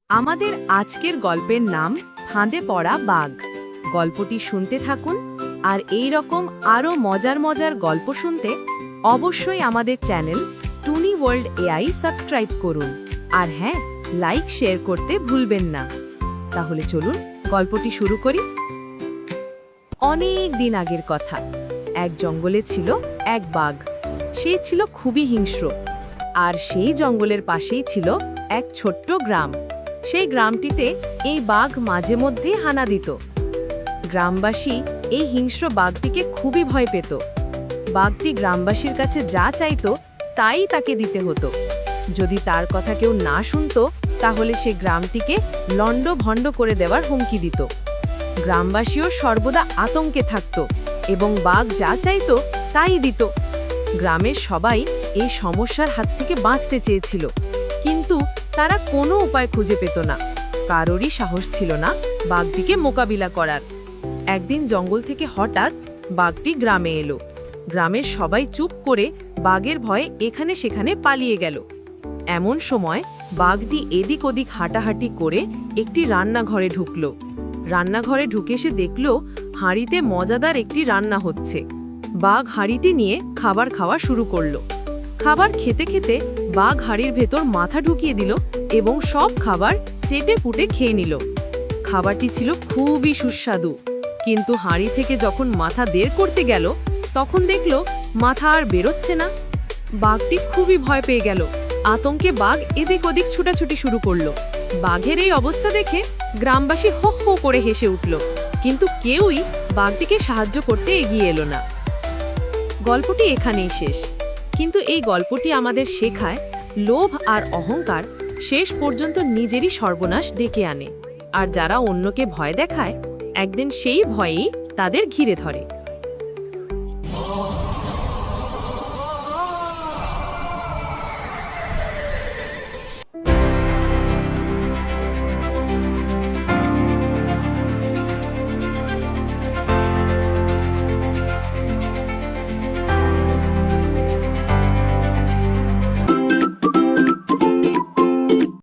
আমাদের আজকের গল্পের নাম ফাঁদে পড়া বাঘ। গল্পটি শুনতে থাকুন, আর এই রকম আরও মজার মজার গল্প শুনতে অবশ্যই আমাদের চ্যানেল টুনি ওয়ার্ল্ড এআই সাবস্ক্রাইব করুন। আর হ্যাঁ, লাইক শেয়ার করতে ভুলবেন না। তাহলে চলুন গল্পটি শুরু করি। অনেক দিন আগের কথা, এক জঙ্গলে ছিল এক বাঘ। সে ছিল খুবই হিংস্র, আর সেই জঙ্গলের পাশেই ছিল এক ছোট্ট গ্রাম। সেই গ্রামটিতে এই বাঘ মাঝে মধ্যেই হানা দিত। গ্রামবাসী এই হিংস্র বাঘটিকে খুবই ভয় পেত। বাঘটি গ্রামবাসীর কাছে যা চাইতো তাই তাকে দিতে হতো। যদি তার কথা কেউ না শুনতো, তাহলে সে গ্রামটিকে লণ্ডভণ্ড করে দেওয়ার হুমকি দিত। গ্রামবাসীও সর্বদা আতঙ্কে থাকত এবং বাঘ যা চাইতো তাই দিত। গ্রামের সবাই এই সমস্যার হাত থেকে বাঁচতে চেয়েছিল, কিন্তু তারা কোনো উপায় খুঁজে পেত না। কারোরই সাহস ছিল না বাঘটিকে মোকাবিলা করার। একদিন জঙ্গল থেকে হঠাৎ বাঘটি গ্রামে এলো। গ্রামের সবাই চুপ করে বাঘের ভয়ে এখানে সেখানে পালিয়ে গেল। এমন সময় বাঘটি এদিক ওদিক হাঁটাহাঁটি করে একটি রান্নাঘরে ঢুকল। রান্নাঘরে ঢুকে সে দেখল হাঁড়িতে মজাদার একটি রান্না হচ্ছে। বাঘ হাঁড়িটি নিয়ে খাবার খাওয়া শুরু করলো। খাবার খেতে খেতে বাঘ হাঁড়ির ভেতর মাথা ঢুকিয়ে দিল এবং সব খাবার চেটে পুটে খেয়ে নিল। খাবারটি ছিল খুবই সুস্বাদু, কিন্তু হাঁড়ি থেকে যখন মাথা বের করতে গেল, তখন দেখল মাথা আর বেরোচ্ছে না। বাঘটি খুবই ভয় পেয়ে গেল। আতঙ্কে বাঘ এদিক ওদিক ছুটাছুটি শুরু করলো। বাঘের এই অবস্থা দেখে গ্রামবাসী হো হো করে হেসে উঠল, কিন্তু কেউই বাঘটিকে সাহায্য করতে এগিয়ে এলো না। গল্পটি এখানেই শেষ, কিন্তু এই গল্পটি আমাদের শেখায় লোভ আর অহংকার শেষ পর্যন্ত নিজেরই সর্বনাশ ডেকে আনে, আর যারা অন্যকে ভয় দেখায়, একদিন সেই ভয়েই তাদের ঘিরে ধরে।